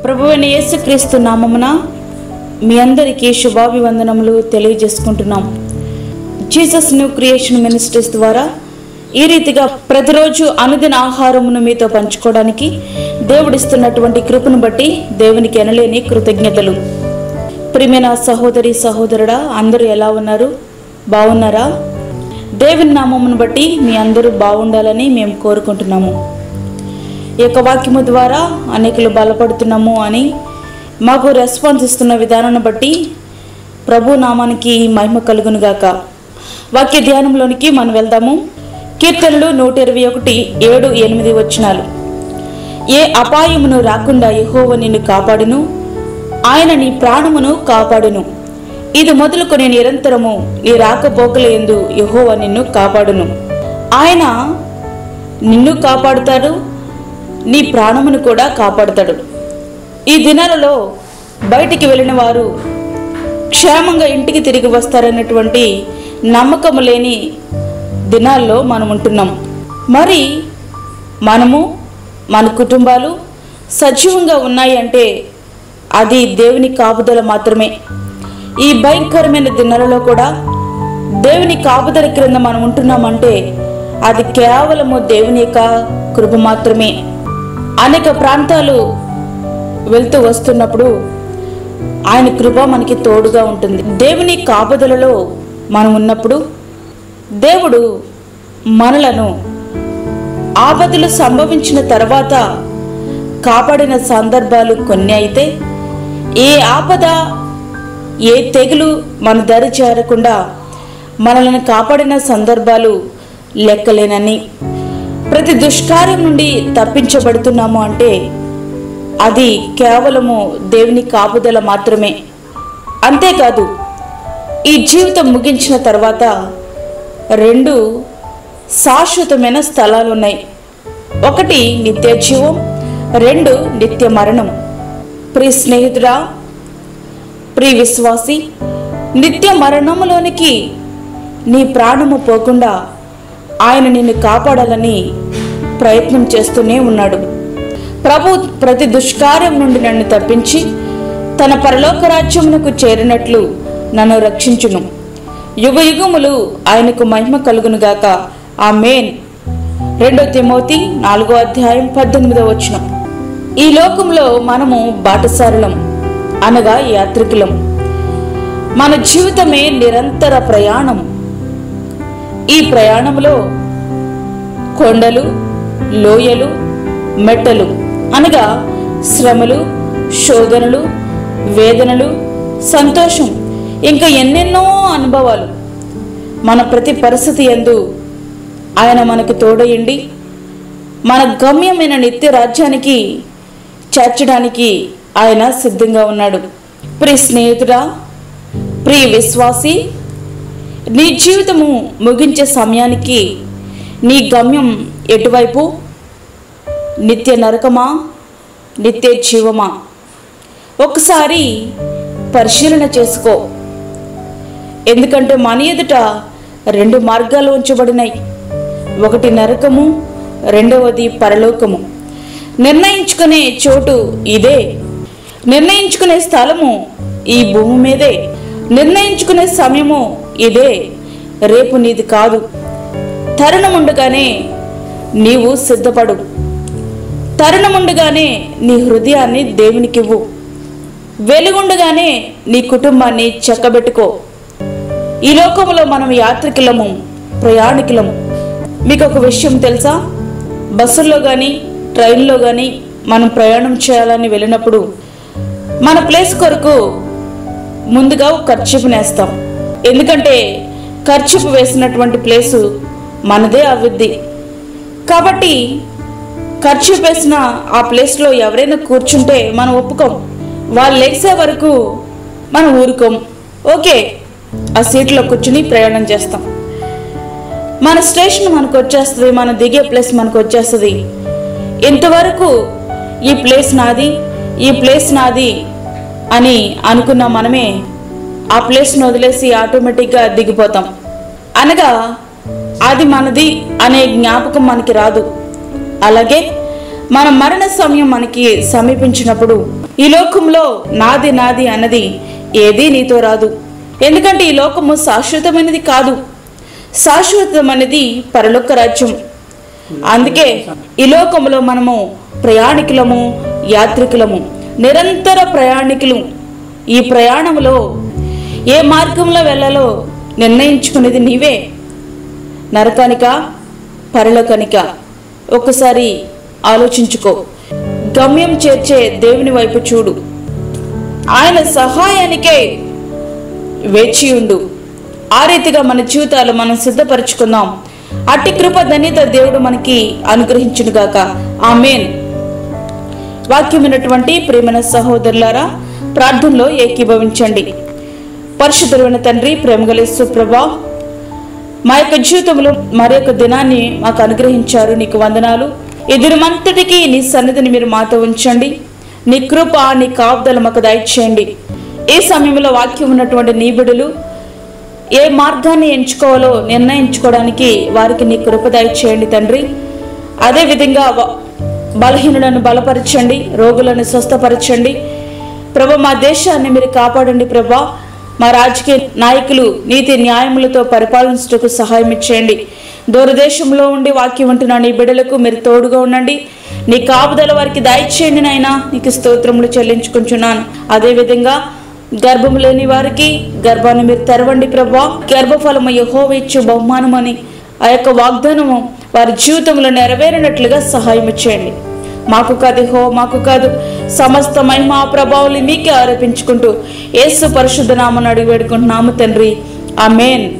ప్రభువైన యేసుక్రీస్తు నామమున మీ అందరికీ శుభాభివందనములు తెలియజేసుకుంటున్నాం. జీసస్ న్యూ క్రియేషన్ మినిస్ట్రీస్ ద్వారా ఈ రీతిగా ప్రతిరోజు అనుదిన ఆహారమును మీతో పంచుకోవడానికి దేవుడిస్తున్నటువంటి కృపను బట్టి దేవునికి ఎనలేని కృతజ్ఞతలు. ప్రియమైన సహోదరి సహోదరుడా, అందరూ ఎలా ఉన్నారు? బాగున్నారా? దేవుని నామమును బట్టి మీ అందరూ బాగుండాలని మేము కోరుకుంటున్నాము. ఈ యొక్క వాక్యము ద్వారా అనేకులు బలపడుతున్నాము అని మాకు రెస్పాన్స్ ఇస్తున్న విధానాన్ని బట్టి ప్రభు నామానికి మహిమ కలుగును గాక. వాక్య ధ్యానంలోనికి మనం వెళ్దాము. కీర్తనలు 121:7-8 వచనాలు. ఏ అపాయమును రాకుండా యెహోవా నిన్ను కాపాడును, ఆయన నీ ప్రాణమును కాపాడును. ఇది మొదలుకొని నిరంతరము నీ రాకపోకలందు యెహోవా నిన్ను కాపాడును. ఆయన నిన్ను కాపాడుతాడు, నీ ప్రాణమును కూడా కాపాడుతాడు. ఈ దినాలలో బయటికి వెళ్ళిన వారు క్షేమంగా ఇంటికి తిరిగి వస్తారన్నటువంటి నమ్మకము లేని దినాల్లో మనం ఉంటున్నాం. మరి మనము మన కుటుంబాలు సజీవంగా ఉన్నాయి అంటే అది దేవుని కాపుదల మాత్రమే. ఈ భయంకరమైన దినాలలో కూడా దేవుని కాపుదల క్రింద మనం ఉంటున్నామంటే అది కేవలము దేవుని యొక్క కృప మాత్రమే. అనేక ప్రాంతాలు వెళ్తూ వస్తున్నప్పుడు ఆయన కృప మనకి తోడుగా ఉంటుంది. దేవుని కాపుదలలో మనం ఉన్నప్పుడు దేవుడు మనలను ఆపదలు సంభవించిన తర్వాత కాపాడిన సందర్భాలు కొన్ని అయితే, ఏ ఆపద ఏ తెగులు మన దరి చేరకుండా మనల్ని కాపాడిన సందర్భాలు లెక్కలేనని, ప్రతి దుష్కార్యం నుండి తప్పించబడుతున్నాము అంటే అది కేవలము దేవుని కాపుదల మాత్రమే. అంతేకాదు, ఈ జీవితం ముగించిన తర్వాత 2 శాశ్వతమైన స్థలాలు ఉన్నాయి. 1 నిత్య జీవం, 2 నిత్య మరణం. ప్రియ స్నేహితుడా, ప్రియ విశ్వాసి, నిత్య మరణములోనికి నీ ప్రాణము పోకుండా ఆయన నిన్ను కాపాడాలని ప్రయత్నం చేస్తూనే ఉన్నాడు. ప్రభు ప్రతి దుష్కార్యం నుండి నన్ను తప్పించి తన పరలోక రాజ్యమునకు చేరినట్లు నన్ను రక్షించును. యుగ యుగములు ఆయనకు మహిమ కలుగునుగాక. ఆమేన్. 2 తిమోతి 4:18 వచనం. ఈ లోకంలో మనము బాటసారులం, అనగా యాత్రికులం. మన జీవితమే నిరంతర ప్రయాణం. ఈ ప్రయాణంలో కొండలు, లోయలు, మెట్టలు అనగా శ్రమలు, శోధనలు, వేదనలు, సంతోషం, ఇంకా ఎన్నెన్నో అనుభవాలు. మన ప్రతి పరిస్థితి యందు ఆయన మనకు తోడయండి మన గమ్యమైన నిత్య రాజ్యానికి చేర్చడానికి ఆయన సిద్ధంగా ఉన్నాడు. ప్రియ స్నేహితుడా, ప్రియ విశ్వాసి, నీ జీవితము ముగించే సమయానికి నీ గమ్యం ఎటువైపు? నిత్య నరకమా, నిత్య జీవమా? ఒకసారి పరిశీలన చేసుకో. ఎందుకంటే మన ఎదుట 2 మార్గాలు ఉంచబడినాయి. 1 నరకము, 2వది పరలోకము. నిర్ణయించుకునే చోటు ఇదే. నిర్ణయించుకునే స్థలము ఈ భూమి మీదే. నిర్ణయించుకునే సమయము ఇదే. రేపు నీది కాదు. తరుణముండగానే నీవు సిద్ధపడు. తరుణముండగానే నీ హృదయాన్ని దేవునికివ్వు. వెలుగుండగానే నీ కుటుంబాన్ని చక్కబెట్టుకో. ఈ లోకంలో మనం యాత్రికులము, ప్రయాణికులము. మీకు ఒక విషయం తెలుసా? బస్సుల్లో కానీ ట్రైన్లో కానీ మనం ప్రయాణం చేయాలని వెళ్ళినప్పుడు మన ప్లేస్ కొరకు ముందుగా ఖర్చు నేస్తాం. ఎందుకంటే ఖర్చు వేసినటువంటి ప్లేసు మనదే అవిద్ది. కాబట్టి ఖర్చు వేసిన ఆ ప్లేస్లో ఎవరైనా కూర్చుంటే మనం ఒప్పుకోం. వాళ్ళు లేచే వరకు మనం ఊరుకోం. ఓకే, ఆ సీట్లో కూర్చుని ప్రయాణం చేస్తాం. మన స్టేషన్ మనకు వచ్చేస్తుంది, మనం దిగే ప్లేస్ మనకు వచ్చేస్తుంది. ఇంతవరకు ఈ ప్లేస్ నాది, ఈ ప్లేస్ నాది అని అనుకున్న మనమే ఆ ప్లేస్ను వదిలేసి ఆటోమేటిక్గా దిగిపోతాం. అనగా అది మనది అనే జ్ఞాపకం మనకి రాదు. అలాగే మన మరణ సమయం మనకి సమీపించినప్పుడు ఈ లోకంలో నాది నాది అన్నది ఏదీ నీతో రాదు. ఎందుకంటే ఈ లోకము శాశ్వతమైనది కాదు, శాశ్వతమైనది పరలోక రాజ్యం. అందుకే ఈ లోకంలో మనము ప్రయాణికులము, యాత్రికులము, నిరంతర ప్రయాణికులు. ఈ ప్రయాణంలో ఏ మార్గంలో వెళ్ళాలో నిర్ణయించుకునేది నీవే. నరకానిక, పరలోకానిక? ఒకసారి ఆలోచించుకో. గమ్యం చేర్చే దేవుని వైపు చూడు. ఆయన సహాయానికే వేచి ఉండు. ఆ రీతిగా మన జీవితాలు మనం సిద్ధపరచుకుందాం. అట్టి కృప ధన్యత దేవుడు మనకి అనుగ్రహించునుగాక. ఆమేన్. వాక్యమైనటువంటి ప్రేమైన సహోదరులారా, ప్రార్థనలో ఏకీభవించండి. పరిశుద్ధుడైన తండ్రి, ప్రేమగల యేసు ప్రభువా, మా యొక్క జీవితంలో మరి యొక్క దినాన్ని మాకు అనుగ్రహించారు. నీకు వందనాలు. ఈ దినమంతటికీ నీ సన్నిధిని మీరు మాతో ఉంచండి. నీ కృప, నీ కాపుదల మాకు దయచేయండి. ఈ సమయంలో వాక్యం ఉన్నటువంటి నీ బిడ్డలు ఏ మార్గాన్ని ఎంచుకోవాలో నిర్ణయించుకోవడానికి వారికి నీ కృప దయచేయండి తండ్రి. అదేవిధంగా బలహీనులను బలపరచండి, రోగులను స్వస్థపరచండి ప్రభా. మా దేశాన్ని మీరు కాపాడండి ప్రభా. మా రాజకీయ నాయకులు నీతి న్యాయములతో పరిపాలించుటకు సహాయం ఇచ్చేయండి. దూరదేశంలో ఉండి వాక్యం ఉంటున్న నీ బిడ్డలకు మీరు తోడుగా ఉండండి. నీ కాపుదల వారికి దయచేయండి నాయనా. నీకు స్తోత్రములు చెల్లించుకుంటున్నాను. అదేవిధంగా గర్భం లేని వారికి గర్భాన్ని మీరు తెరవండి ప్రభా. గర్భఫలము యెహోవా ఇచ్చు బహుమానమని ఆ యొక్క వాగ్దానము వారి జీవితంలో నెరవేరినట్లుగా సహాయం చేయండి. మాకు కాదు హో, మాకు కాదు, సమస్త మహిమ ప్రభావాలు మీకే ఆరోపించుకుంటూ యేసు పరిశుద్ధ నామమున అడిగి వేడుకుంటున్నాము తండ్రి. ఆమేన్.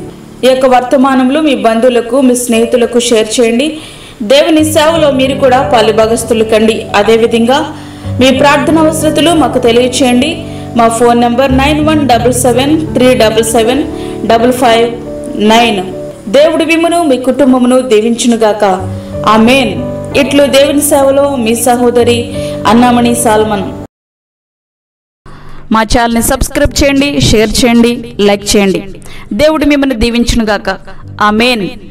ఈ యొక్క వర్తమానంలో మీ బంధువులకు, మీ స్నేహితులకు షేర్ చేయండి. దేవుని సేవలో మీరు కూడా పాలుభాగస్తులు కండి. అదేవిధంగా మీ ప్రార్థన అవసరతలు మాకు తెలియచేయండి. మా ఫోన్ నంబర్ 9177377559. దేవుడి విమును మీ కుటుంబమును దీవించునుగాక. ఆమేన్. ఇట్లు దేవుని సేవలో మీ సహోదరి అన్నామణి సాల్మన్. మా ఛానల్ని సబ్స్క్రైబ్ చేయండి, షేర్ చేయండి, లైక్ చేయండి. దేవుడు మిమ్మల్ని దీవించునుగాక. ఆమేన్.